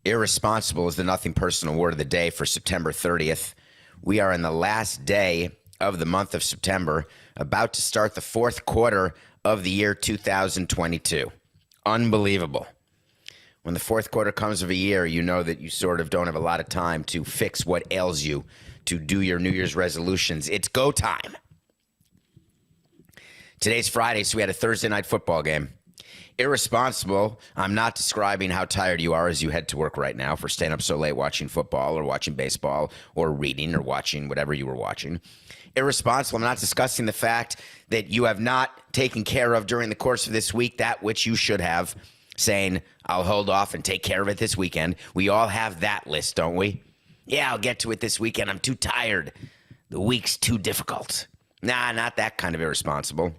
Irresponsible is the nothing personal word of the day for September 30th. We are in the last day of the month of September, about to start the fourth quarter of the year 2022. Unbelievable. When the fourth quarter comes of a year, you know that you sort of don't have a lot of time to fix what ails you, to do your New Year's resolutions. It's go time. Today's Friday, so we had a Thursday night football game. Irresponsible, I'm not describing how tired you are as you head to work right now for staying up so late watching football or watching baseball or reading or watching whatever you were watching. Irresponsible, I'm not discussing the fact that you have not taken care of during the course of this week that which you should have, saying, I'll hold off and take care of it this weekend. We all have that list, don't we? Yeah, I'll get to it this weekend. I'm too tired. The week's too difficult. Nah, not that kind of irresponsible.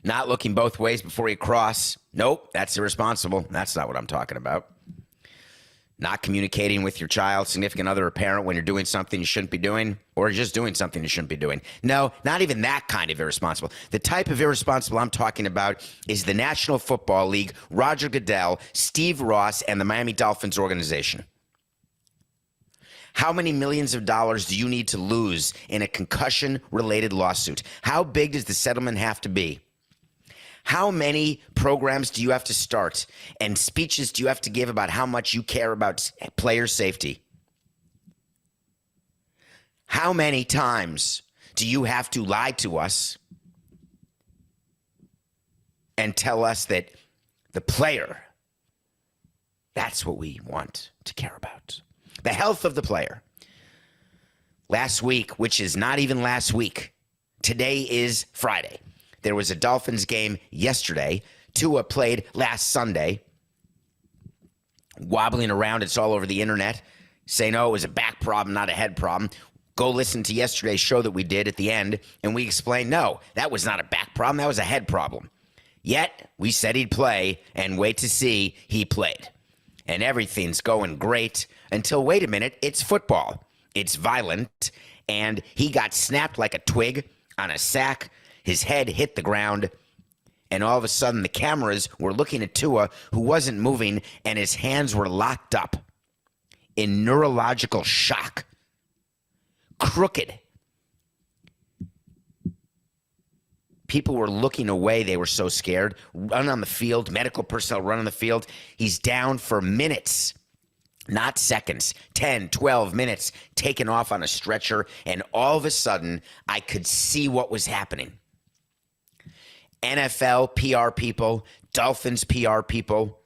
Not looking both ways before you cross. Nope, that's irresponsible. That's not what I'm talking about. Not communicating with your child, significant other, or parent when you're doing something you shouldn't be doing, or just doing something you shouldn't be doing. No, not even that kind of irresponsible. The type of irresponsible I'm talking about is the National Football League, Roger Goodell, Steve Ross, and the Miami Dolphins organization. How many millions of dollars do you need to lose in a concussion-related lawsuit? How big does the settlement have to be? How many programs do you have to start and speeches do you have to give about how much you care about player safety? How many times do you have to lie to us and tell us that the player, that's what we want to care about? The health of the player. Last week, which is not even last week, today is Friday. There was a Dolphins game yesterday. Tua played last Sunday. Wobbling around, it's all over the internet, saying, oh, it was a back problem, not a head problem. Go listen to yesterday's show that we did at the end, and we explained, no, that was not a back problem, that was a head problem. Yet, we said he'd play, and wait to see, he played. And everything's going great until, wait a minute, it's football. It's violent, and he got snapped like a twig on a sack. His head hit the ground, and all of a sudden the cameras were looking at Tua, who wasn't moving, and his hands were locked up in neurological shock. Crooked. People were looking away. They were so scared. Run on the field. Medical personnel run on the field. He's down for minutes, not seconds. 10, 12 minutes, taken off on a stretcher, and all of a sudden I could see what was happening. NFL PR people, Dolphins PR people,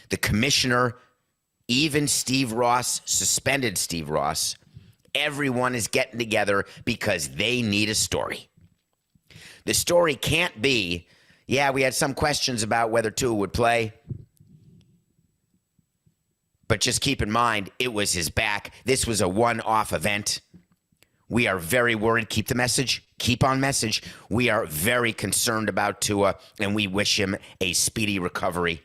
the commissioner, even Steve Ross, suspended Steve Ross, everyone is getting together because they need a story. The story can't be, yeah, we had some questions about whether Tua would play, but just keep in mind, it was his back. This was a one-off event. We are very worried. Keep the message. Keep on message. We are very concerned about Tua, and we wish him a speedy recovery.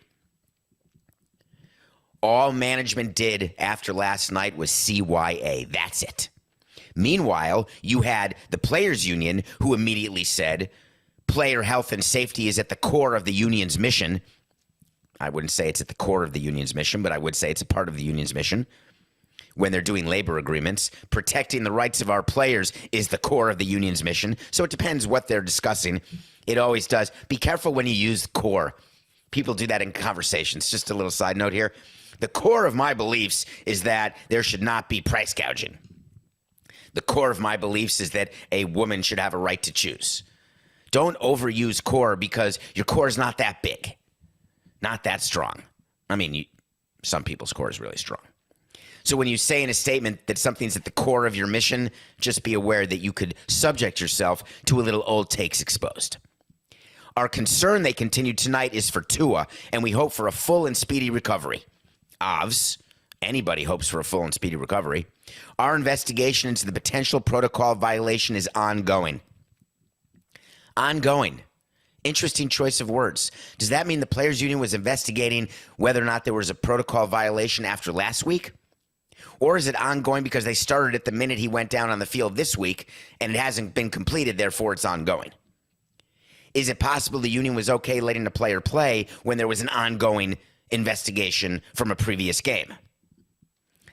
All management did after last night was CYA. That's it. Meanwhile, you had the players' union who immediately said player health and safety is at the core of the union's mission. I wouldn't say it's at the core of the union's mission, but I would say it's a part of the union's mission. When they're doing labor agreements, protecting the rights of our players is the core of the union's mission. So it depends what they're discussing. It always does. Be careful when you use core. People do that in conversations. Just a little side note here. The core of my beliefs is that there should not be price gouging. The core of my beliefs is that a woman should have a right to choose. Don't overuse core because your core is not that big, not that strong. I mean, some people's core is really strong. So when you say in a statement that something's at the core of your mission, just be aware that you could subject yourself to a little old takes exposed. Our concern, they continued tonight, is for Tua, and we hope for a full and speedy recovery. Ovs, anybody hopes for a full and speedy recovery. Our investigation into the potential protocol violation is ongoing. Ongoing. Interesting choice of words. Does that mean the players' union was investigating whether or not there was a protocol violation after last week? Or is it ongoing because they started it the minute he went down on the field this week and it hasn't been completed, therefore it's ongoing? Is it possible the union was okay letting the player play when there was an ongoing investigation from a previous game.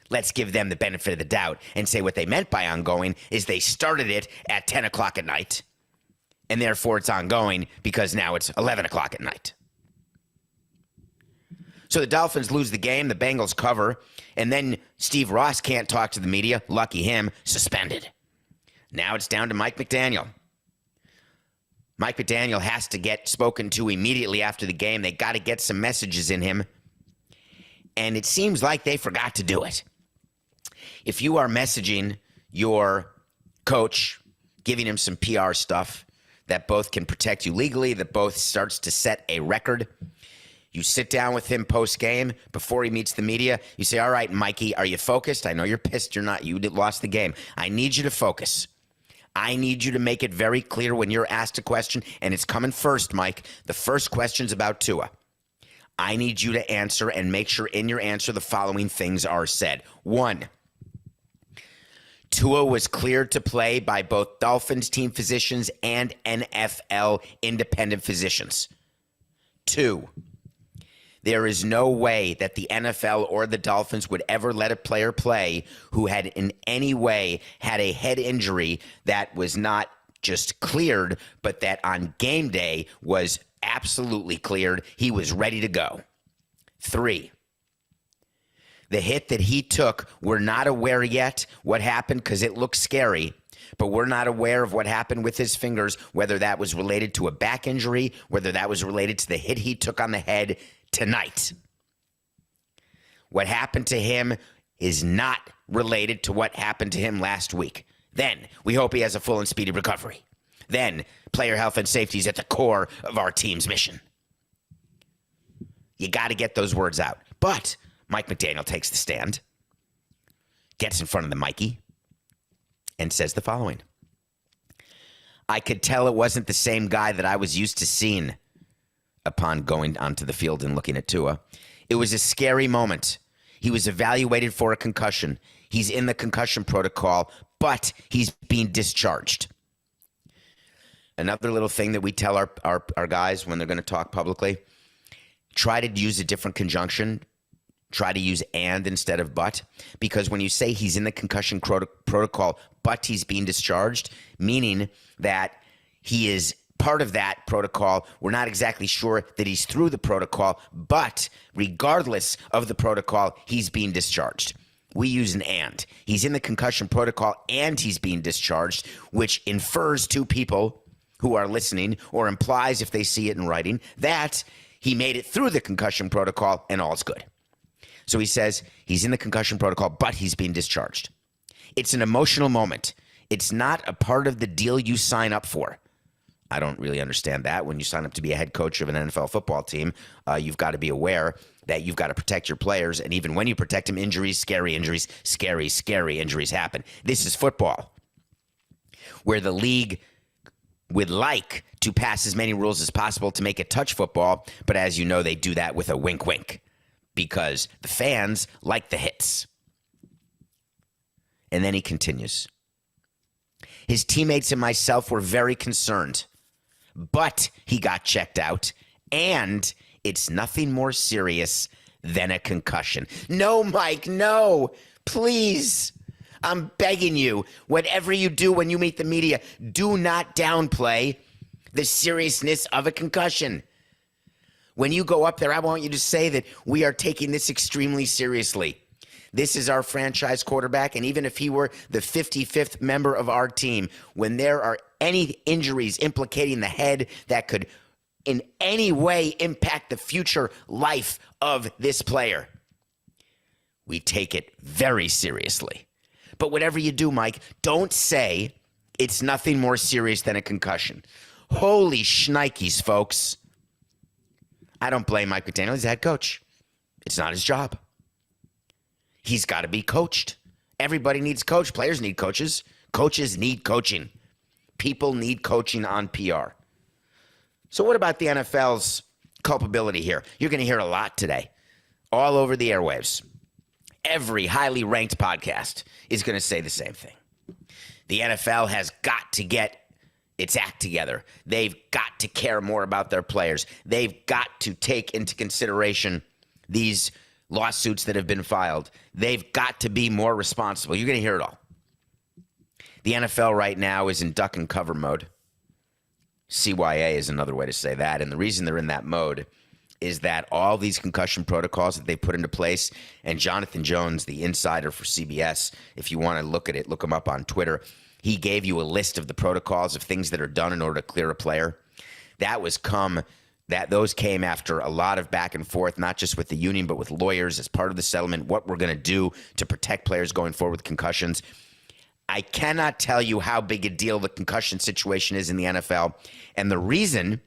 Let's give them the benefit of the doubt and say what they meant by ongoing is they started it at 10 o'clock at night, and therefore it's ongoing because now it's 11 o'clock at night. So the Dolphins lose the game, the Bengals cover, and then Steve Ross can't talk to the media. Lucky him, suspended. Now it's down to Mike McDaniel. Mike McDaniel has to get spoken to immediately after the game. They got to get some messages in him. And it seems like they forgot to do it. If you are messaging your coach, giving him some PR stuff that both can protect you legally, that both starts to set a record, you sit down with him post-game before he meets the media. You say, all right, Mikey, are you focused? I know you're pissed. You're not. You lost the game. I need you to focus. I need you to make it very clear when you're asked a question, and it's coming first, Mike. The first question's about Tua. I need you to answer and make sure in your answer the following things are said. 1, Tua was cleared to play by both Dolphins team physicians and NFL independent physicians. 2, there is no way that the NFL or the Dolphins would ever let a player play who had in any way had a head injury that was not just cleared, but that on game day was absolutely cleared. He was ready to go. 3, the hit that he took, we're not aware yet what happened because it looks scary, but we're not aware of what happened with his fingers, whether that was related to a back injury, whether that was related to the hit he took on the head tonight. What happened to him is not related to what happened to him last week. Then we hope he has a full and speedy recovery. Then player health and safety is at the core of our team's mission. You got to get those words out. But Mike McDaniel takes the stand, gets in front of the Mikey, and says the following. I could tell it wasn't the same guy that I was used to seeing upon going onto the field and looking at Tua. It was a scary moment. He was evaluated for a concussion. He's in the concussion protocol, but he's being discharged. Another little thing that we tell our guys when they're going to talk publicly, try to use a different conjunction. Try to use and instead of but, because when you say he's in the concussion protocol, but he's being discharged, meaning that he is part of that protocol. We're not exactly sure that he's through the protocol, but regardless of the protocol, he's being discharged. We use an and. He's in the concussion protocol and he's being discharged, which infers to people who are listening, or implies if they see it in writing, that he made it through the concussion protocol and all's good. So he says he's in the concussion protocol, but he's being discharged. It's an emotional moment. It's not a part of the deal you sign up for. I don't really understand that. When you sign up to be a head coach of an NFL football team, you've got to be aware that you've got to protect your players. And even when you protect them, scary injuries happen. This is football, where the league would like to pass as many rules as possible to make it touch football. But as you know, they do that with a wink, wink, because the fans like the hits. And then he continues. His teammates and myself were very concerned, but he got checked out, and it's nothing more serious than a concussion. No, Mike, no, please. I'm begging you, whatever you do when you meet the media, do not downplay the seriousness of a concussion. When you go up there, I want you to say that we are taking this extremely seriously. This is our franchise quarterback, and even if he were the 55th member of our team, when there are any injuries implicating the head that could in any way impact the future life of this player, we take it very seriously. But whatever you do, Mike, don't say it's nothing more serious than a concussion. Holy shnikes, folks. I don't blame Mike McDaniel. He's the head coach. It's not his job. He's got to be coached. Everybody needs coach. Players need coaches. Coaches need coaching. People need coaching on PR. So what about the NFL's culpability here? You're going to hear a lot today, all over the airwaves. Every highly ranked podcast is going to say the same thing. The NFL has got to get its act together. They've got to care more about their players. They've got to take into consideration these lawsuits that have been filed. They've got to be more responsible. You're going to hear it all. The NFL right now is in duck and cover mode. CYA is another way to say that. And the reason they're in that mode is that all these concussion protocols that they put into place, and Jonathan Jones, the insider for CBS, if you want to look at it, look him up on Twitter. He gave you a list of the protocols of things that are done in order to clear a player. Those came after a lot of back and forth, not just with the union, but with lawyers as part of the settlement, what we're going to do to protect players going forward with concussions. I cannot tell you how big a deal the concussion situation is in the NFL. And the reason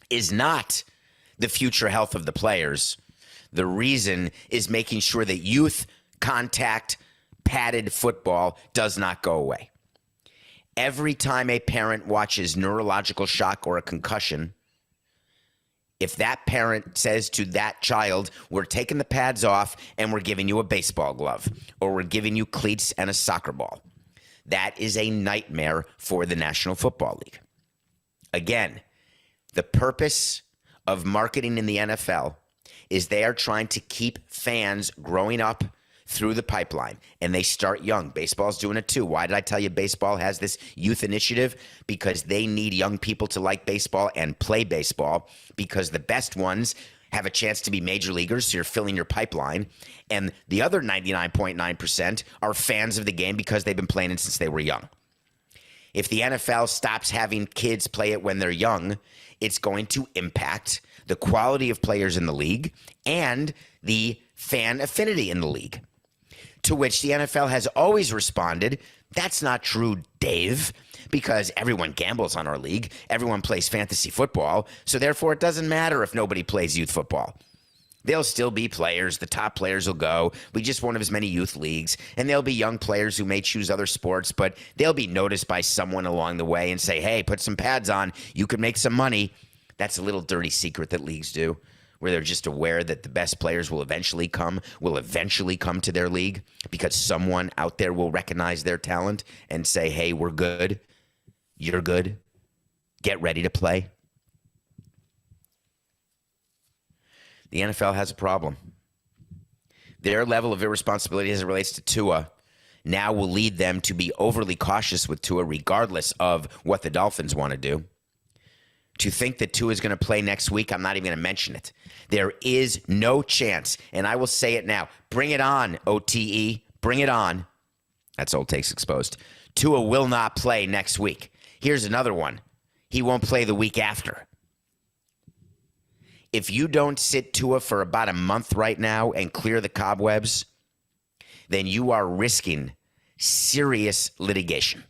is not the future health of the players. The reason is making sure that youth contact padded football does not go away. Every time a parent watches neurological shock or a concussion, if that parent says to that child, we're taking the pads off and we're giving you a baseball glove, or we're giving you cleats and a soccer ball, that is a nightmare for the National Football League. Again, the purpose of marketing in the NFL is they are trying to keep fans growing up through the pipeline, and they start young. Baseball's doing it too. Why did I tell you baseball has this youth initiative? Because they need young people to like baseball and play baseball, because the best ones have a chance to be major leaguers, so you're filling your pipeline. And the other 99.9% are fans of the game because they've been playing it since they were young. If the NFL stops having kids play it when they're young, it's going to impact the quality of players in the league and the fan affinity in the league. To which the NFL has always responded, that's not true, Dave, because everyone gambles on our league. Everyone plays fantasy football, so therefore it doesn't matter if nobody plays youth football. There'll still be players. The top players will go. We just won't have as many youth leagues. And there'll be young players who may choose other sports, but they'll be noticed by someone along the way and say, hey, put some pads on. You could make some money. That's a little dirty secret that leagues do, where they're just aware that the best players will eventually come to their league because someone out there will recognize their talent and say, hey, we're good. You're good. Get ready to play. The NFL has a problem. Their level of irresponsibility as it relates to Tua now will lead them to be overly cautious with Tua regardless of what the Dolphins want to do. To think that Tua is going to play next week, I'm not even going to mention it. There is no chance, and I will say it now. Bring it on, OTE. Bring it on. That's Old Takes Exposed. Tua will not play next week. Here's another one. He won't play the week after. If you don't sit Tua for about a month right now and clear the cobwebs, then you are risking serious litigation.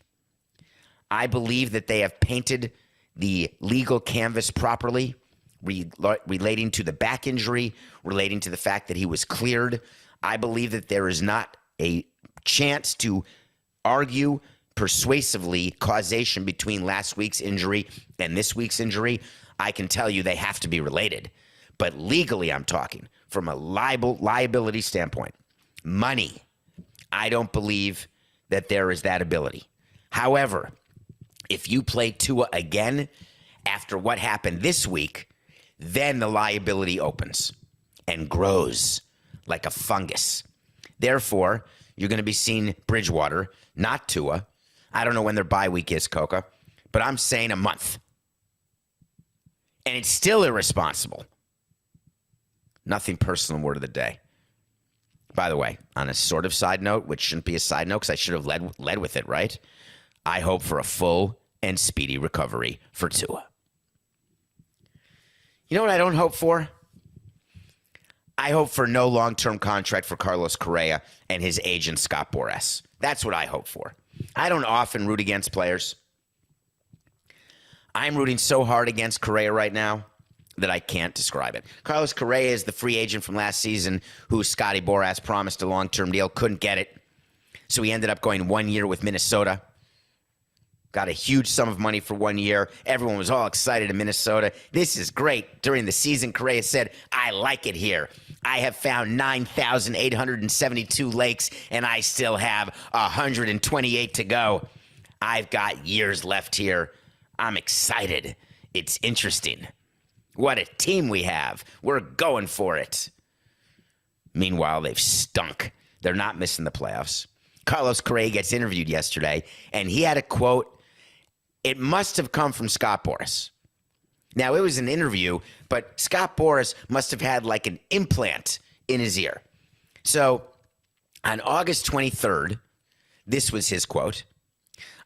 I believe that they have painted the legal canvas properly, relating to the back injury, relating to the fact that he was cleared. I believe that there is not a chance to argue persuasively causation between last week's injury and this week's injury. I can tell you they have to be related. But legally, I'm talking from a liability standpoint. Money, I don't believe that there is that ability. However, if you play Tua again after what happened this week, then the liability opens and grows like a fungus. Therefore, you're going to be seeing Bridgewater, not Tua. I don't know when their bye week is, Coca, but I'm saying a month. And it's still irresponsible. Nothing personal, word of the day. By the way, on a sort of side note, which shouldn't be a side note because I should have led with it, right? I hope for a full and speedy recovery for Tua. You know what I don't hope for? I hope for no long-term contract for Carlos Correa and his agent, Scott Boras. That's what I hope for. I don't often root against players. I'm rooting so hard against Correa right now that I can't describe it. Carlos Correa is the free agent from last season who Scotty Boras promised a long-term deal, couldn't get it. So he ended up going 1 year with Minnesota. Got a huge sum of money for 1 year. Everyone was all excited in Minnesota. This is great. During the season, Correa said, I like it here. I have found 9,872 lakes, and I still have 128 to go. I've got years left here. I'm excited. It's interesting. What a team we have. We're going for it. Meanwhile, they've stunk. They're not missing the playoffs. Carlos Correa gets interviewed yesterday, and he had a quote. It must have come from Scott Boras. Now, it was an interview, but Scott Boras must have had like an implant in his ear. So on August 23rd, this was his quote.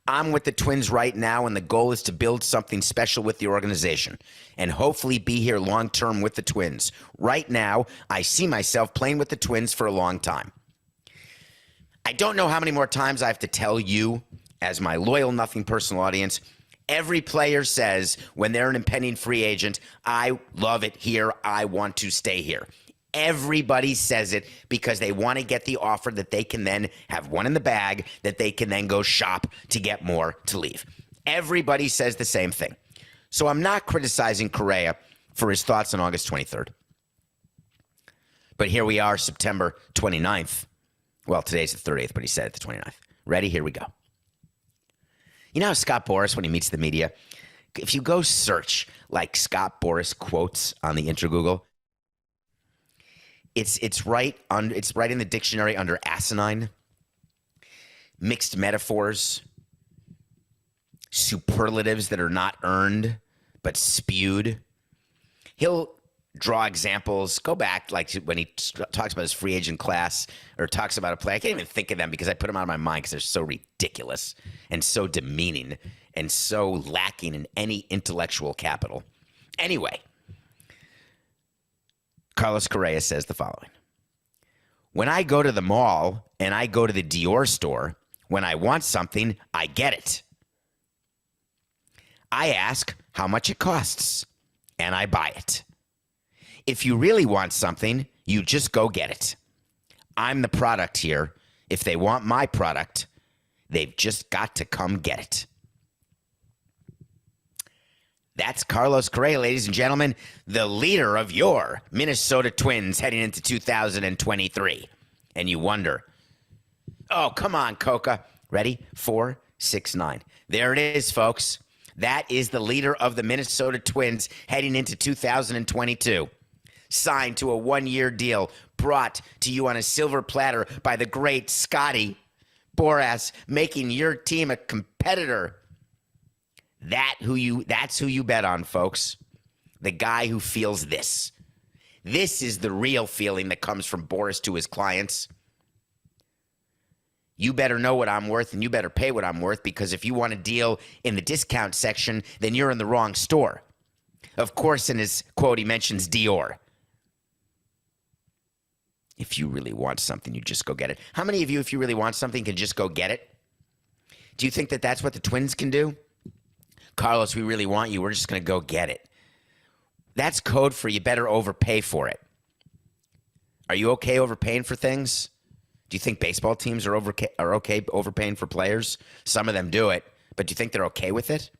I'm with the Twins right now, and the goal is to build something special with the organization and hopefully be here long-term with the Twins. Right now, I see myself playing with the Twins for a long time. I don't know how many more times I have to tell you, as my loyal Nothing Personal audience, every player says when they're an impending free agent, I love it here, I want to stay here. Everybody says it because they want to get the offer that they can then have one in the bag that they can then go shop to get more to leave. Everybody says the same thing. So I'm not criticizing Correa for his thoughts on August 23rd. But here we are, September 29th. Well, today's the 30th, but he said it the 29th. Ready? Here we go. You know how Scott Boras, when he meets the media, if you go search like Scott Boras quotes on the Google, it's right in the dictionary under asinine, mixed metaphors, superlatives that are not earned but spewed. He'll draw examples. Go back like when he talks about his free agent class or talks about a play. I can't even think of them because I put them out of my mind because they're so ridiculous and so demeaning and so lacking in any intellectual capital. Anyway, Carlos Correa says the following. When I go to the mall and I go to the Dior store, when I want something, I get it. I ask how much it costs, and I buy it. If you really want something, you just go get it. I'm the product here. If they want my product, they've just got to come get it. That's Carlos Correa, ladies and gentlemen, the leader of your Minnesota Twins heading into 2023. And you wonder, oh, come on, Coca. Ready? 4, 6, 9. There it is, folks. That is the leader of the Minnesota Twins heading into 2022. Signed to a one-year deal, brought to you on a silver platter by the great Scotty Boras, making your team a competitor. That's who you bet on, folks. The guy who feels this. This is the real feeling that comes from Boras to his clients. You better know what I'm worth and you better pay what I'm worth, because if you want a deal in the discount section, then you're in the wrong store. Of course, in his quote, he mentions Dior. If you really want something, you just go get it. How many of you, if you really want something, can just go get it? Do you think that that's what the Twins can do? Carlos, we really want you. We're just going to go get it. That's code for you better overpay for it. Are you okay overpaying for things? Do you think baseball teams are okay overpaying for players? Some of them do it, but do you think they're okay with it?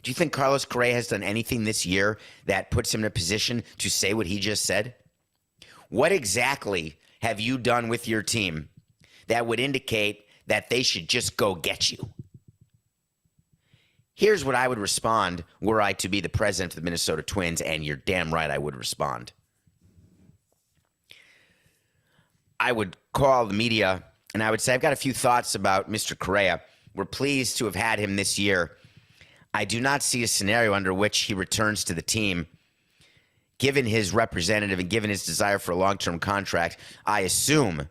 Do you think Carlos Correa has done anything this year that puts him in a position to say what he just said? What exactly have you done with your team that would indicate that they should just go get you? Here's what I would respond were I to be the president of the Minnesota Twins, and you're damn right I would respond. I would call the media, and I would say, I've got a few thoughts about Mr. Correa. We're pleased to have had him this year. I do not see a scenario under which he returns to the team. Given his representative and given his desire for a long-term contract, I assume,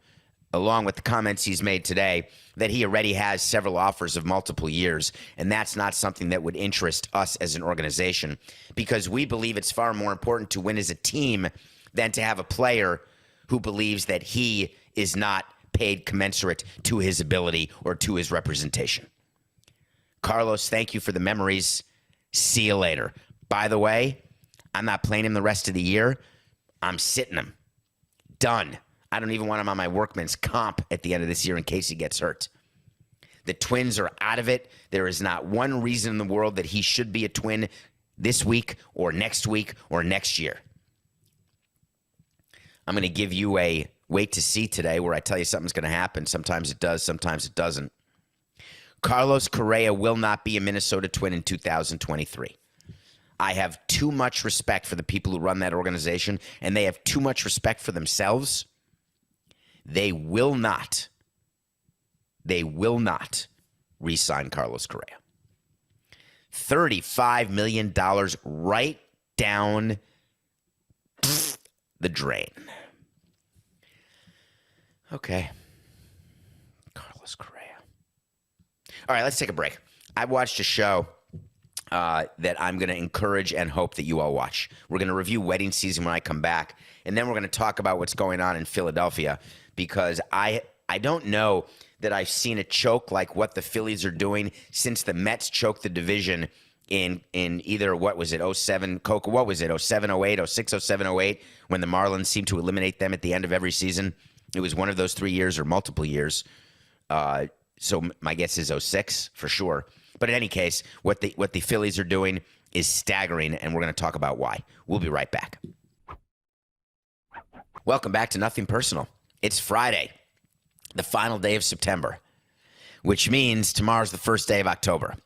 along with the comments he's made today, that he already has several offers of multiple years, and that's not something that would interest us as an organization, because we believe it's far more important to win as a team than to have a player who believes that he is not paid commensurate to his ability or to his representation. Carlos, thank you for the memories. See you later. By the way, I'm not playing him the rest of the year. I'm sitting him. Done. I don't even want him on my workman's comp at the end of this year in case he gets hurt. The Twins are out of it. There is not one reason in the world that he should be a Twin this week or next year. I'm going to give you a wait to see today where I tell you something's going to happen. Sometimes it does, sometimes it doesn't. Carlos Correa will not be a Minnesota Twin in 2023. I have too much respect for the people who run that organization, and they have too much respect for themselves They will not re-sign Carlos Correa. $35 million right down the drain. Okay. Carlos Correa. All right, let's take a break. I watched a show that I'm going to encourage and hope that you all watch. We're going to review wedding season when I come back, and then we're going to talk about what's going on in Philadelphia, because I don't know that I've seen a choke like what the Phillies are doing since the Mets choked the division in either, what was it, 07, Coco, what was it, 07, 08, 06, 07, 08, when the Marlins seemed to eliminate them at the end of every season. It was one of those 3 years or multiple years. So my guess is 06 for sure. But in any case, what the Phillies are doing is staggering, and we're going to talk about why. We'll be right back. Welcome back to Nothing Personal. It's Friday, the final day of September, which means tomorrow's the first day of October.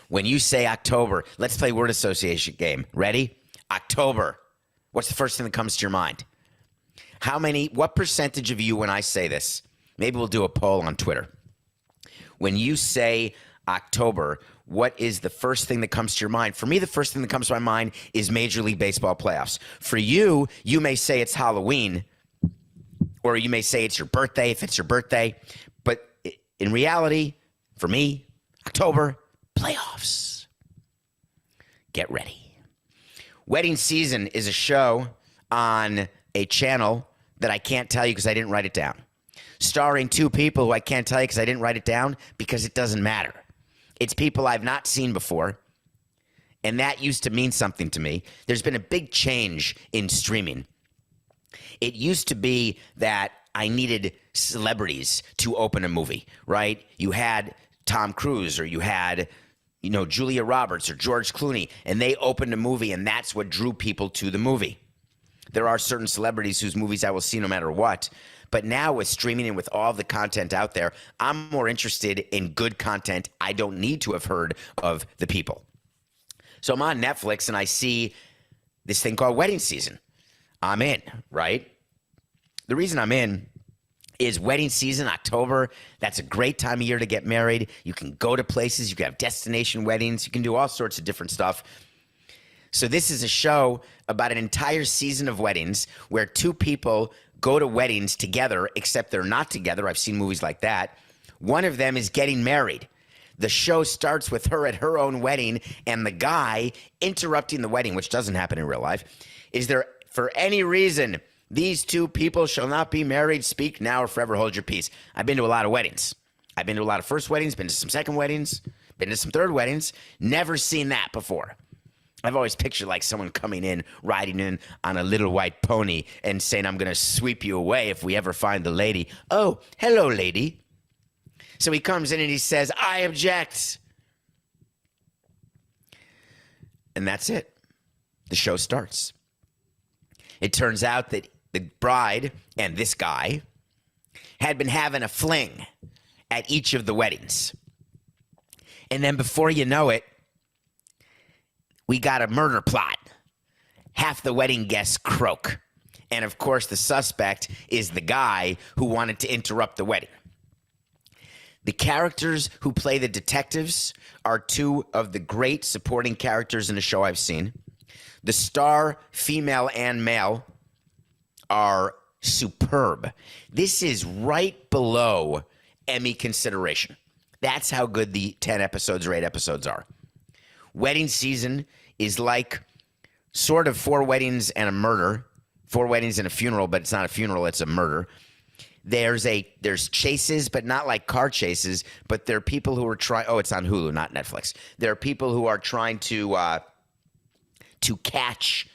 When you say October, let's play word association game. Ready? October. What's the first thing that comes to your mind? What percentage of you, when I say this, maybe we'll do a poll on Twitter. When you say October, what is the first thing that comes to your mind? For me, the first thing that comes to my mind is Major League Baseball playoffs. For you, you may say it's Halloween, or you may say it's your birthday if it's your birthday. But in reality, for me, October, playoffs. Get ready. Wedding Season is a show on a channel that I can't tell you because I didn't write it down. Starring two people who I can't tell you because I didn't write it down, because it doesn't matter. It's people I've not seen before, and that used to mean something to me. There's been a big change in streaming. It used to be that I needed celebrities to open a movie, right? You had Tom Cruise, or you had, Julia Roberts or George Clooney, and they opened a movie, and that's what drew people to the movie. There are certain celebrities whose movies I will see no matter what. But now with streaming and with all the content out there, I'm more interested in good content. I don't need to have heard of the people. So I'm on Netflix and I see this thing called Wedding Season. I'm in, right? The reason I'm in is wedding season, October. That's a great time of year to get married. You can go to places. You can have destination weddings. You can do all sorts of different stuff. So this is a show about an entire season of weddings where two people go to weddings together, except they're not together. I've seen movies like that. One of them is getting married. The show starts with her at her own wedding, and the guy interrupting the wedding, which doesn't happen in real life. Is there, for any reason, these two people shall not be married, speak now or forever hold your peace. I've been to a lot of weddings. I've been to a lot of first weddings, been to some second weddings, been to some third weddings. Never seen that before. I've always pictured like someone coming in, riding in on a little white pony and saying, I'm going to sweep you away if we ever find the lady. Oh, hello, lady. So he comes in and he says, I object. And that's it. The show starts. It turns out that the bride and this guy had been having a fling at each of the weddings. And then before you know it, we got a murder plot. Half the wedding guests croak. And of course, the suspect is the guy who wanted to interrupt the wedding. The characters who play the detectives are two of the great supporting characters in a show I've seen. The star, female and male, are superb. This is right below Emmy consideration. That's how good the 10 episodes or 8 episodes are. Wedding Season is like sort of 4 weddings and a murder, 4 weddings and a funeral, but it's not a funeral, it's a murder. There's chases, but not like car chases, but there are people who are trying, it's on Hulu, not Netflix. There are people who are trying to catch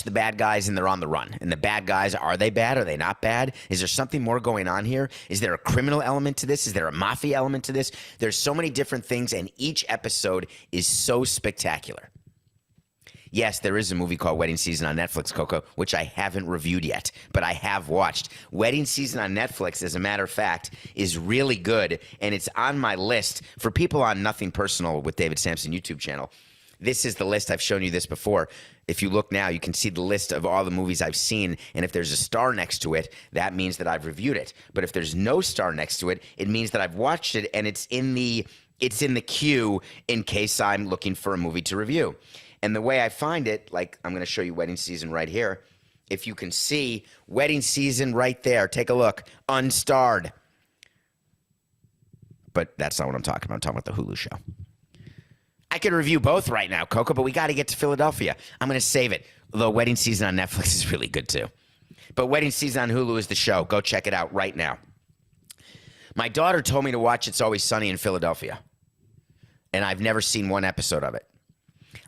the bad guys, and they're on the run. And the bad guys, are they bad? Are they not bad? Is there something more going on here? Is there a criminal element to this? Is there a mafia element to this? There's so many different things, and each episode is so spectacular. Yes, there is a movie called Wedding Season on Netflix, Coco, which I haven't reviewed yet, but I have watched. Wedding Season on Netflix, as a matter of fact, is really good, and it's on my list for people on Nothing Personal with David Samson YouTube channel. This is the list. I've shown you this before. If you look now, you can see the list of all the movies I've seen, and if there's a star next to it, that means that I've reviewed it. But if there's no star next to it, it means that I've watched it, and it's in the queue in case I'm looking for a movie to review. And the way I find it, like I'm going to show you Wedding Season right here. If you can see Wedding Season right there, take a look, unstarred. But that's not what I'm talking about. I'm talking about the Hulu show. I could review both right now, Coco, but we got to get to Philadelphia. I'm going to save it. Although Wedding Season on Netflix is really good too. But Wedding Season on Hulu is the show. Go check it out right now. My daughter told me to watch It's Always Sunny in Philadelphia. And I've never seen one episode of it.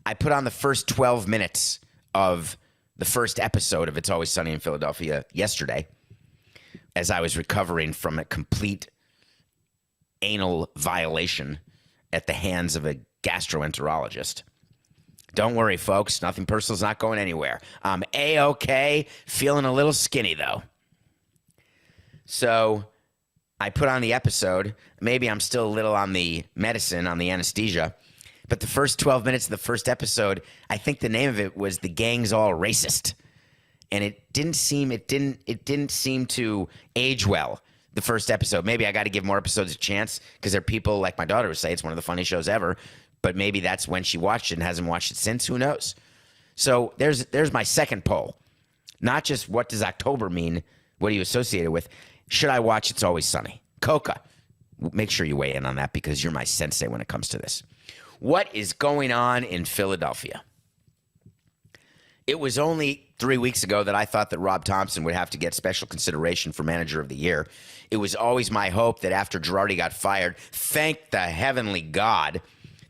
I put on the first 12 minutes of the first episode of It's Always Sunny in Philadelphia yesterday as I was recovering from a complete anal violation at the hands of a gastroenterologist. Don't worry, folks. Nothing personal is not going anywhere. I'm A-okay, feeling a little skinny, though. So I put on the episode. Maybe I'm still a little on the medicine, on the anesthesia. But the first 12 minutes of the first episode, I think the name of it was The Gang's All Racist. And it didn't seem to age well, the first episode. Maybe I got to give more episodes a chance because there are people, like my daughter would say, it's one of the funniest shows ever. But maybe that's when she watched it and hasn't watched it since. Who knows? So there's my second poll. Not just what does October mean, what do you associate it with? Should I watch It's Always Sunny? Coca, make sure you weigh in on that because you're my sensei when it comes to this. What is going on in Philadelphia? It was only 3 weeks ago that I thought that Rob Thompson would have to get special consideration for Manager of the Year. It was always my hope that after Girardi got fired, thank the heavenly God,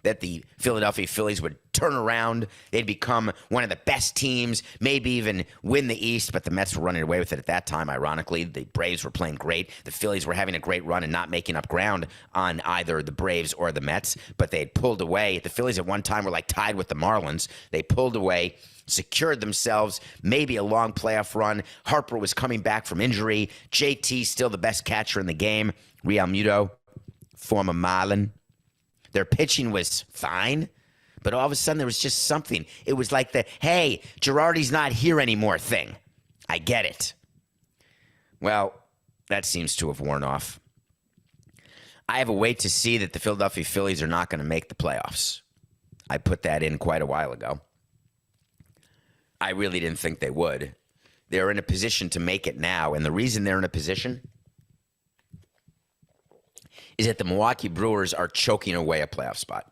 that the Philadelphia Phillies would turn around. They'd become one of the best teams, maybe even win the East, but the Mets were running away with it at that time, ironically. The Braves were playing great. The Phillies were having a great run and not making up ground on either the Braves or the Mets, but they had pulled away. The Phillies at one time were like tied with the Marlins. They pulled away, secured themselves maybe a long playoff run. Harper was coming back from injury. JT still the best catcher in the game. Real Muto, former Marlin. Their pitching was fine, but all of a sudden there was just something. It was like the, hey, Girardi's not here anymore thing. I get it. Well, that seems to have worn off. I have a wait to see that the Philadelphia Phillies are not going to make the playoffs. I put that in quite a while ago. I really didn't think they would. They're in a position to make it now, and the reason they're in a position is that the Milwaukee Brewers are choking away a playoff spot.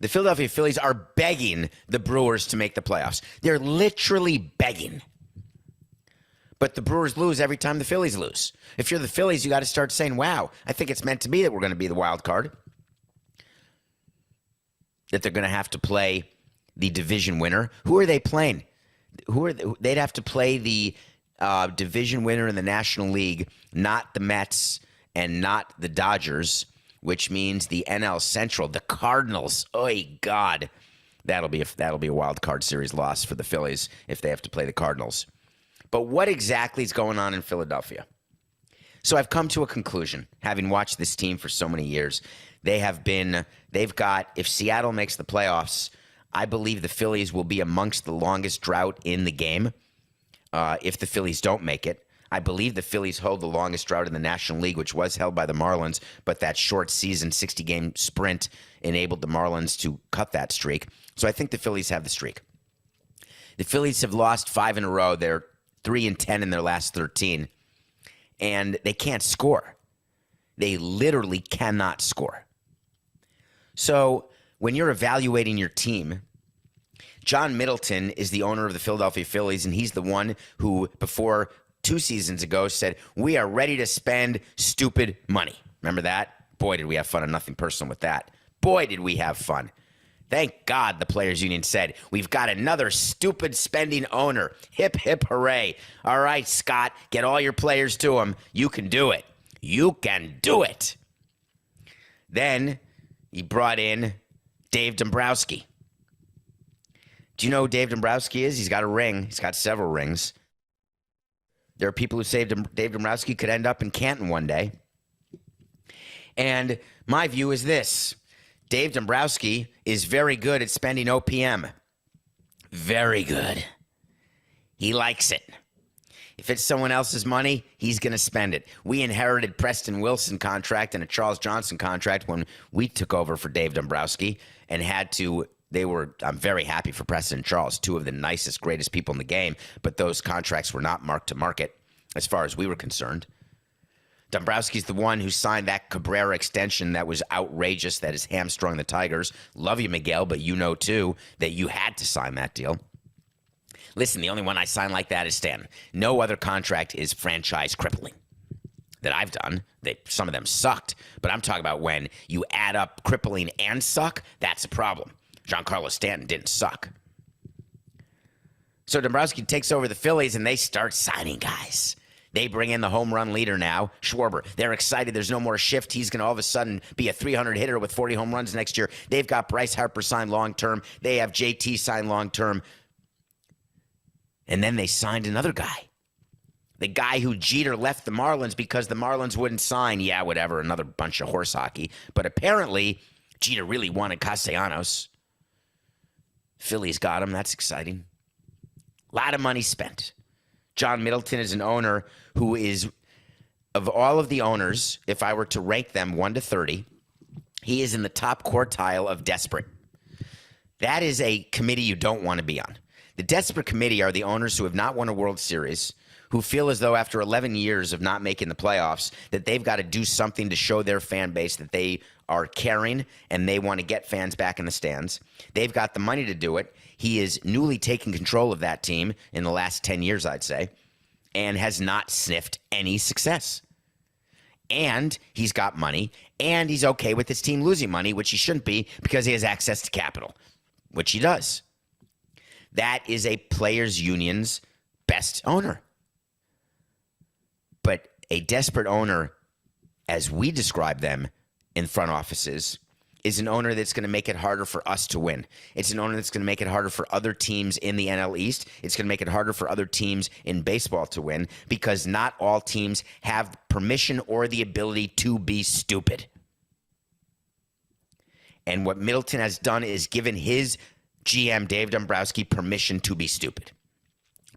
The Philadelphia Phillies are begging the Brewers to make the playoffs. They're literally begging. But the Brewers lose every time the Phillies lose. If you're the Phillies, you got to start saying, wow, I think it's meant to be that we're going to be the wild card. That they're going to have to play the division winner. Who are they playing? They'd have to play the division winner in the National League, not the Mets and not the Dodgers, which means the NL Central, the Cardinals. Oh, God. That'll be a wild card series loss for the Phillies if they have to play the Cardinals. But what exactly is going on in Philadelphia? So I've come to a conclusion, having watched this team for so many years. They've got, if Seattle makes the playoffs, I believe the Phillies will be amongst the longest drought in the game. If the Phillies don't make it, I believe the Phillies hold the longest drought in the National League, which was held by the Marlins, but that short season 60-game sprint enabled the Marlins to cut that streak. So I think the Phillies have the streak. The Phillies have lost 5 in a row. They're 3-10 in their last 13, and they can't score. They literally cannot score. So when you're evaluating your team, John Middleton is the owner of the Philadelphia Phillies, and he's the one who, before 2 seasons ago, said, we are ready to spend stupid money. Remember that? Boy, did we have fun and nothing personal with that. Boy, did we have fun. Thank God the Players Union said, we've got another stupid spending owner. Hip, hip, hooray. All right, Scott, get all your players to him. You can do it. You can do it. Then he brought in Dave Dombrowski. Do you know who Dave Dombrowski is? He's got a ring. He's got several rings. There are people who say Dave Dombrowski could end up in Canton one day. And my view is this. Dave Dombrowski is very good at spending OPM. Very good. He likes it. If it's someone else's money, he's going to spend it. We inherited Preston Wilson contract and a Charles Johnson contract when we took over for Dave Dombrowski and had to. I'm very happy for Preston and Charles, two of the nicest, greatest people in the game, but those contracts were not marked to market as far as we were concerned. Dombrowski's the one who signed that Cabrera extension that was outrageous, that is hamstrung the Tigers. Love you, Miguel, but you know, too, that you had to sign that deal. Listen, the only one I signed like that is Stanton. No other contract is franchise crippling that I've done. Some of them sucked, but I'm talking about when you add up crippling and suck, that's a problem. Giancarlo Stanton didn't suck. So Dombrowski takes over the Phillies, and they start signing guys. They bring in the home run leader now, Schwarber. They're excited. There's no more shift. He's going to all of a sudden be a 300 hitter with 40 home runs next year. They've got Bryce Harper signed long-term. They have JT signed long-term. And then they signed another guy. The guy who Jeter left the Marlins because the Marlins wouldn't sign. Yeah, whatever, another bunch of horse hockey. But apparently, Jeter really wanted Castellanos. Phillies got him. That's exciting. A lot of money spent. John Middleton is an owner who is, of all of the owners, if I were to rank them 1 to 30, he is in the top quartile of desperate. That is a committee you don't want to be on. The desperate committee are the owners who have not won a World Series, who feel as though after 11 years of not making the playoffs that they've got to do something to show their fan base that they are caring and they want to get fans back in the stands. They've got the money to do it. He is newly taking control of that team in the last 10 years, I'd say, and has not sniffed any success. And he's got money, and he's okay with his team losing money, which he shouldn't be because he has access to capital, which he does. That is a players' union's best owner. But a desperate owner, as we describe them in front offices, is an owner that's going to make it harder for us to win. It's an owner that's going to make it harder for other teams in the NL East. It's going to make it harder for other teams in baseball to win because not all teams have permission or the ability to be stupid. And what Middleton has done is given his GM, Dave Dombrowski, permission to be stupid,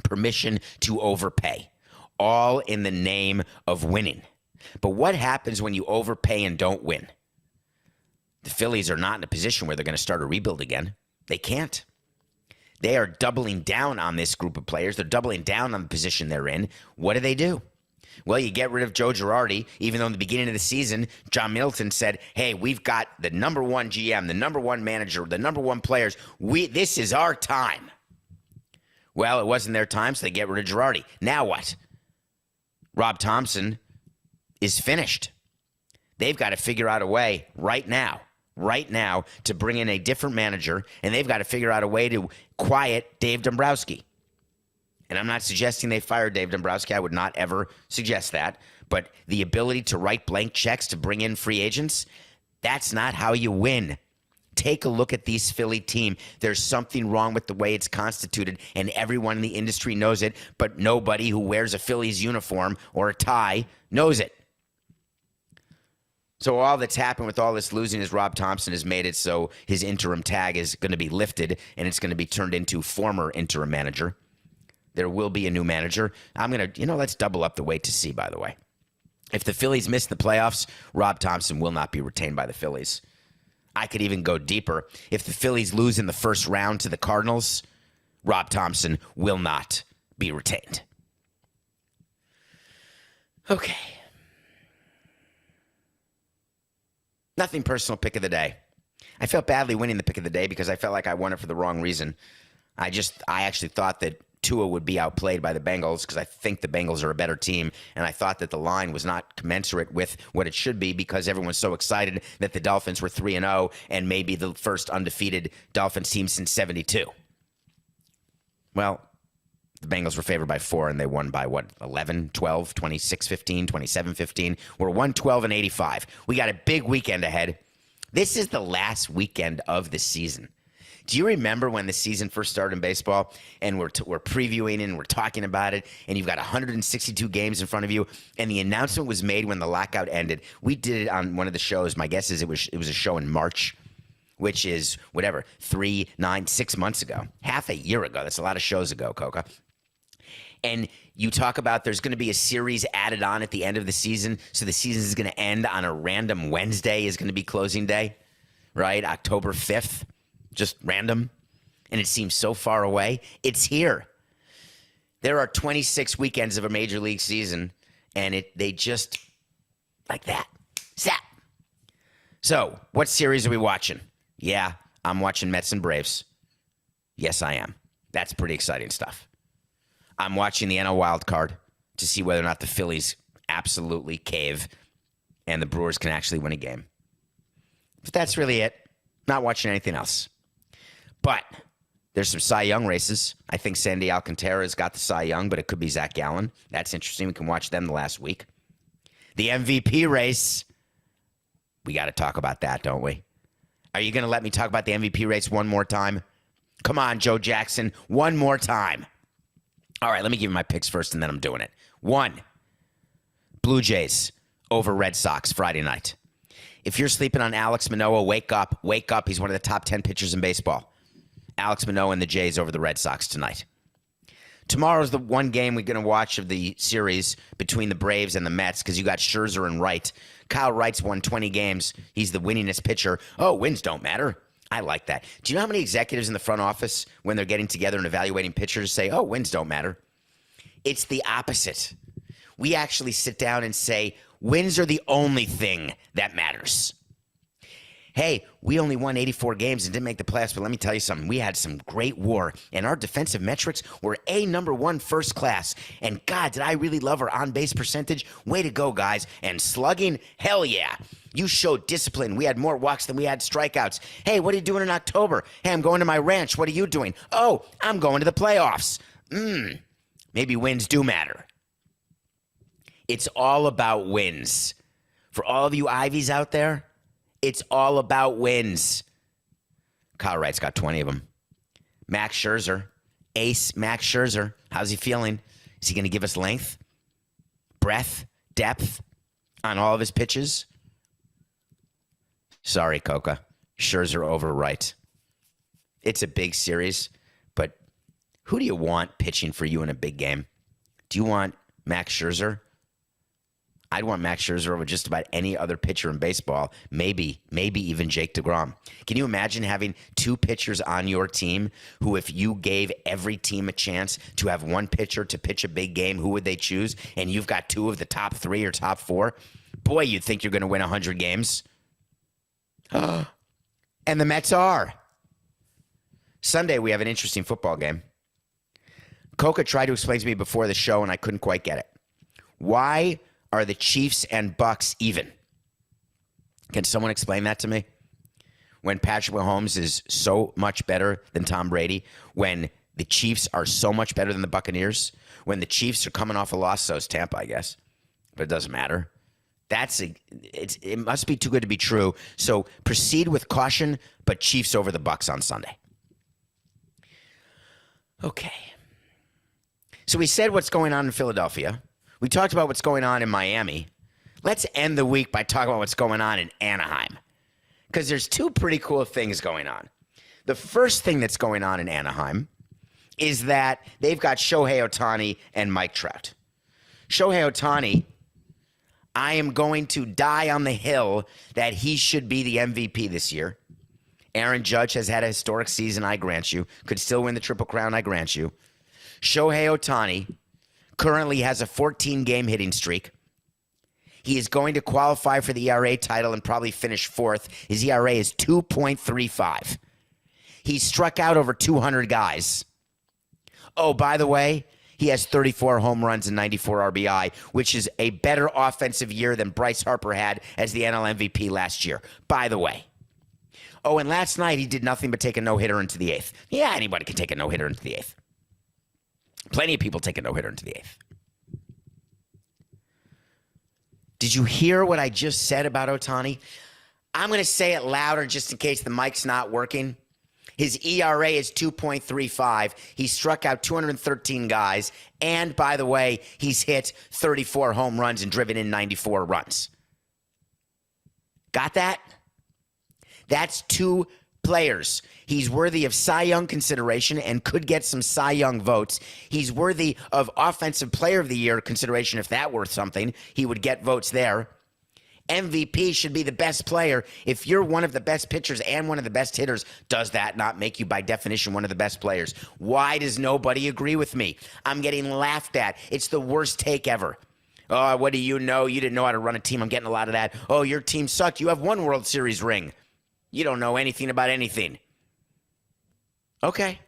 permission to overpay, all in the name of winning. But what happens when you overpay and don't win? The Phillies are not in a position where they're going to start a rebuild again. They can't. They are doubling down on this group of players. They're doubling down on the position they're in. What do? Well, you get rid of Joe Girardi, even though in the beginning of the season, John Middleton said, hey, we've got the number one GM, the number one manager, the number one players. This is our time. Well, it wasn't their time, so they get rid of Girardi. Now what? Rob Thompson is finished. They've got to figure out a way right now, to bring in a different manager, and they've got to figure out a way to quiet Dave Dombrowski. And I'm not suggesting they fire Dave Dombrowski. I would not ever suggest that. But the ability to write blank checks to bring in free agents, that's not how you win. Take a look at this Philly team. There's something wrong with the way it's constituted, and everyone in the industry knows it, but nobody who wears a Phillies uniform or a tie knows it. So all that's happened with all this losing is Rob Thompson has made it so his interim tag is going to be lifted, and it's going to be turned into former interim manager. There will be a new manager. I'm going to, let's double up the wait to see, by the way. If the Phillies miss the playoffs, Rob Thompson will not be retained by the Phillies. I could even go deeper. If the Phillies lose in the first round to the Cardinals, Rob Thompson will not be retained. Okay. Nothing personal, pick of the day. I felt badly winning the pick of the day because I felt like I won it for the wrong reason. I actually thought that Tua would be outplayed by the Bengals because I think the Bengals are a better team, and I thought that the line was not commensurate with what it should be because everyone's so excited that the Dolphins were 3-0 and maybe the first undefeated Dolphins team since 72. Well, the Bengals were favored by 4, and they won by, 11, 12, 26-15, 27-15. We're 112-85. We got a big weekend ahead. This is the last weekend of the season. Do you remember when the season first started in baseball and we're previewing and we're talking about it and you've got 162 games in front of you and the announcement was made when the lockout ended? We did it on one of the shows. My guess is it was a show in March. which is whatever, 3, 9, 6 months ago, half a year ago. That's a lot of shows ago, Coca. And you talk about there's going to be a series added on at the end of the season. So the season is going to end on a random Wednesday is going to be closing day, right? October 5th, just random. And it seems so far away. It's here. There are 26 weekends of a major league season, and they just like that. Zap. So what series are we watching? Yeah, I'm watching Mets and Braves. Yes, I am. That's pretty exciting stuff. I'm watching the NL wild card to see whether or not the Phillies absolutely cave and the Brewers can actually win a game. But that's really it. Not watching anything else. But there's some Cy Young races. I think Sandy Alcantara's got the Cy Young, but it could be Zach Gallen. That's interesting. We can watch them the last week. The MVP race. We got to talk about that, don't we? Are you going to let me talk about the MVP race one more time? Come on, Joe Jackson. One more time. All right, let me give you my picks first, and then I'm doing it. 1, Blue Jays over Red Sox Friday night. If you're sleeping on Alex Manoah, wake up. Wake up. He's one of the top 10 pitchers in baseball. Alex Manoah and the Jays over the Red Sox tonight. Tomorrow's the one game we're going to watch of the series between the Braves and the Mets because you got Scherzer and Wright. Kyle Wright's won 20 games. He's the winningest pitcher. Oh, wins don't matter. I like that. Do you know how many executives in the front office, when they're getting together and evaluating pitchers, say, oh, wins don't matter? It's the opposite. We actually sit down and say, wins are the only thing that matters. Hey, we only won 84 games and didn't make the playoffs, but let me tell you something. We had some great war, and our defensive metrics were number 1 first class. And God, did I really love our on-base percentage? Way to go, guys. And slugging? Hell yeah. You showed discipline. We had more walks than we had strikeouts. Hey, what are you doing in October? Hey, I'm going to my ranch. What are you doing? Oh, I'm going to the playoffs. Maybe wins do matter. It's all about wins. For all of you Ivies out there, it's all about wins. Kyle Wright's got 20 of them. Max Scherzer, ace Max Scherzer. How's he feeling? Is he going to give us length, breadth, depth on all of his pitches? Sorry, Coca. Scherzer over Wright. It's a big series, but who do you want pitching for you in a big game? Do you want Max Scherzer? I'd want Max Scherzer over just about any other pitcher in baseball, maybe even Jake DeGrom. Can you imagine having 2 pitchers on your team who, if you gave every team a chance to have one pitcher to pitch a big game, who would they choose? And you've got 2 of the top 3 or top 4? Boy, you'd think you're going to win 100 games. And the Mets are. Sunday, we have an interesting football game. Coca tried to explain to me before the show, and I couldn't quite get it. Why are the Chiefs and Bucks even? Can someone explain that to me? When Patrick Mahomes is so much better than Tom Brady, when the Chiefs are so much better than the Buccaneers, when the Chiefs are coming off a loss, so is Tampa, I guess. But it doesn't matter. It must be too good to be true. So proceed with caution, but Chiefs over the Bucks on Sunday. Okay. So we said what's going on in Philadelphia. We talked about what's going on in Miami. Let's end the week by talking about what's going on in Anaheim. Because there's 2 pretty cool things going on. The first thing that's going on in Anaheim is that they've got Shohei Ohtani and Mike Trout. Shohei Ohtani, I am going to die on the hill that he should be the MVP this year. Aaron Judge has had a historic season, I grant you. Could still win the Triple Crown, I grant you. Shohei Ohtani currently has a 14-game hitting streak. He is going to qualify for the ERA title and probably finish 4th. His ERA is 2.35. He struck out over 200 guys. Oh, by the way, he has 34 home runs and 94 RBI, which is a better offensive year than Bryce Harper had as the NL MVP last year, by the way. Oh, and last night he did nothing but take a no-hitter into the 8th. Yeah, anybody can take a no-hitter into the 8th. Plenty of people take a no-hitter into the 8th. Did you hear what I just said about Ohtani? I'm going to say it louder just in case the mic's not working. His ERA is 2.35. He struck out 213 guys. And, by the way, he's hit 34 home runs and driven in 94 runs. Got that? That's 2 players. He's worthy of Cy Young consideration and could get some Cy Young votes. He's worthy of Offensive Player of the Year consideration. If that were something, he would get votes there. MVP should be the best player. If you're one of the best pitchers and one of the best hitters, does that not make you, by definition, one of the best players? Why does nobody agree with me? I'm getting laughed at. It's the worst take ever. Oh, what do you know? You didn't know how to run a team. I'm getting a lot of that. Oh, your team sucked. You have one World Series ring. You don't know anything about anything. Okay.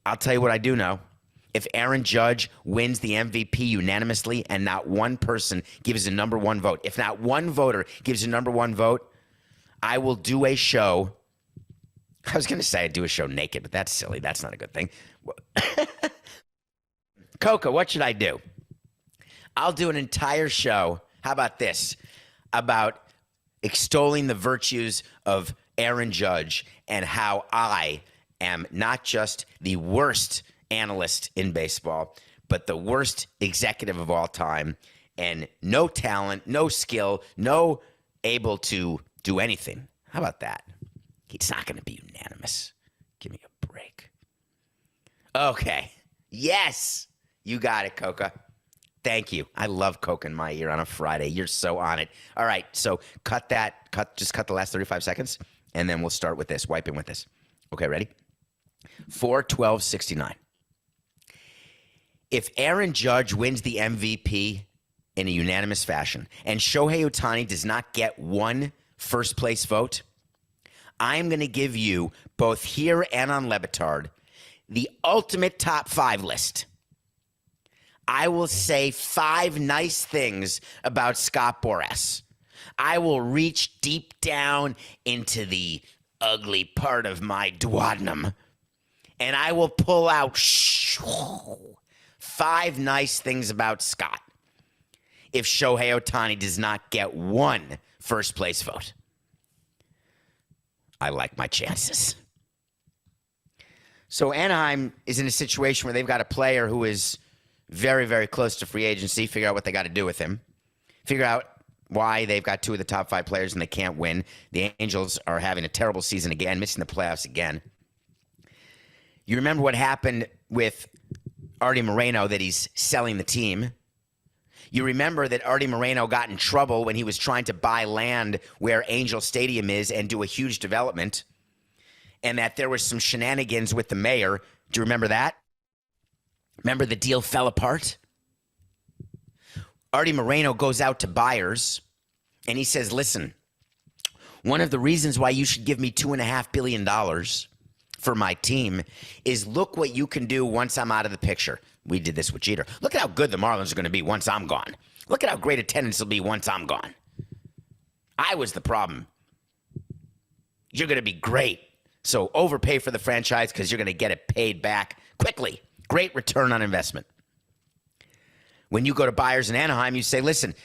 I'll tell you what I do know. If Aaron Judge wins the MVP unanimously and not one person gives a number one vote, if not one voter gives a number one vote, I will do a show. I was going to say I'd do a show naked, but that's silly. That's not a good thing. Coca, what should I do? I'll do an entire show. How about this? About extolling the virtues of Aaron Judge and how I am not just the worst analyst in baseball, but the worst executive of all time, and no talent, no skill, no able to do anything. How about that? It's not going to be unanimous. Give me a break. Okay. Yes. You got it, Coca. Thank you. I love Coke in my ear on a Friday. You're so on it. All right, so just cut the last 35 seconds, and then we'll start with this, wiping with this. Okay, ready? 4-12-69. If Aaron Judge wins the MVP in a unanimous fashion and Shohei Ohtani does not get one first-place vote, I'm going to give you, both here and on Levitard, the ultimate top 5 list. I will say 5 nice things about Scott Boras. I will reach deep down into the ugly part of my duodenum, and I will pull out 5 nice things about Scott if Shohei Ohtani does not get one first-place vote. I like my chances. So Anaheim is in a situation where they've got a player who is very, very close to free agency. Figure out what they got to do with him. Figure out why they've got 2 of the top 5 players and they can't win. The Angels are having a terrible season again, missing the playoffs again. You remember what happened with Artie Moreno, that he's selling the team. You remember that Artie Moreno got in trouble when he was trying to buy land where Angel Stadium is and do a huge development, and that there was some shenanigans with the mayor. Do you remember that? Remember the deal fell apart? Artie Moreno goes out to buyers, and he says, listen, one of the reasons why you should give me $2.5 billion for my team is look what you can do once I'm out of the picture. We did this with Jeter. Look at how good the Marlins are going to be once I'm gone. Look at how great attendance will be once I'm gone. I was the problem. You're going to be great. So overpay for the franchise because you're going to get it paid back quickly. Great return on investment. When you go to buyers in Anaheim, you say, listen,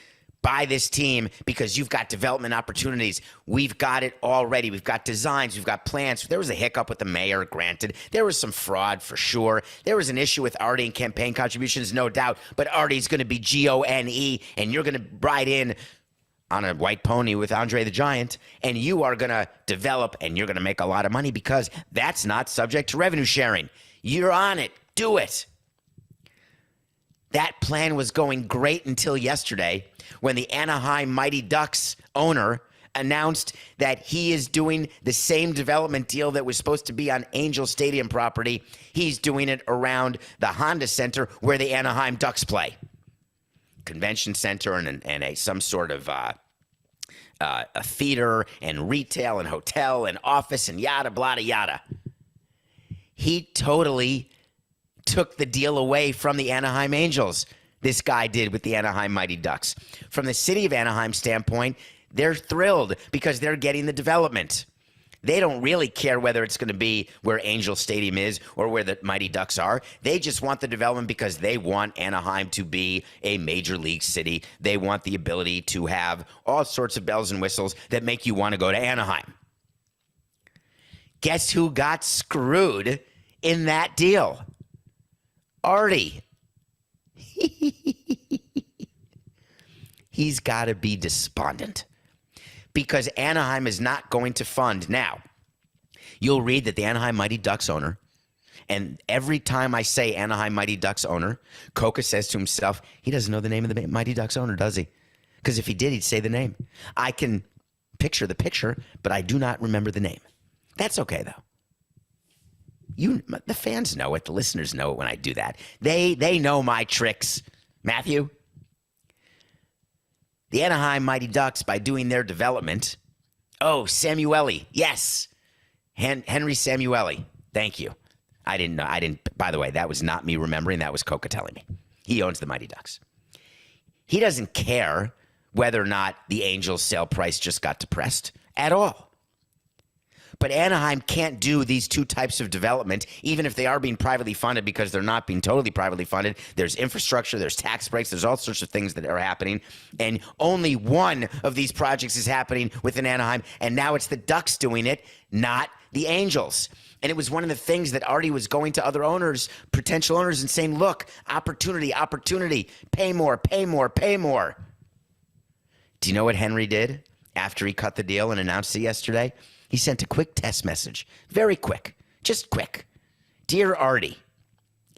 buy this team because you've got development opportunities. We've got it already. We've got designs. We've got plans. There was a hiccup with the mayor, granted. There was some fraud for sure. There was an issue with Artie and campaign contributions, no doubt. But Artie's going to be Gone, and you're going to ride in on a white pony with Andre the Giant, and you are going to develop, and you're going to make a lot of money because that's not subject to revenue sharing. You're on it. Do it. That plan was going great until yesterday when the Anaheim Mighty Ducks owner announced that he is doing the same development deal that was supposed to be on Angel Stadium property. He's doing it around the Honda Center where the Anaheim Ducks play. Convention center and some sort of a theater and retail and hotel and office and yada, blada, yada. He totally took the deal away from the Anaheim Angels. This guy did with the Anaheim Mighty Ducks. From the city of Anaheim standpoint, they're thrilled because they're getting the development. They don't really care whether it's going to be where Angel Stadium is or where the Mighty Ducks are. They just want the development because they want Anaheim to be a major league city. They want the ability to have all sorts of bells and whistles that make you want to go to Anaheim. Guess who got screwed in that deal? Artie. He's got to be despondent because Anaheim is not going to fund. Now, You'll read that the Anaheim Mighty Ducks owner, and every time I say Anaheim Mighty Ducks owner, Coca says to himself, he doesn't know the name of the Mighty Ducks owner, does he? Because if he did, he'd say the name. I can picture the picture, but I do not remember the name. That's okay, though. The fans know it. The listeners know it when I do that. They know my tricks. Matthew? The Anaheim Mighty Ducks, by doing their development. Oh, Samueli. Yes. Henry Samueli. Thank you. I didn't know. By the way, that was not me remembering. That was Coca telling me. He owns the Mighty Ducks. He doesn't care whether or not the Angels' sale price just got depressed at all. But Anaheim can't do these two types of development, even if they are being privately funded, because they're not being totally privately funded. There's infrastructure, there's tax breaks, there's all sorts of things that are happening. And only one of these projects is happening within Anaheim, and now it's the Ducks doing it, not the Angels. And it was one of the things that Artie was going to other owners, potential owners, and saying, look, opportunity, pay more. Do you know what Henry did after he cut the deal and announced it yesterday? He sent a quick test message. Very quick. Just quick. Dear Artie,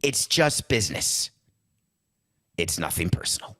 it's just business. It's nothing personal.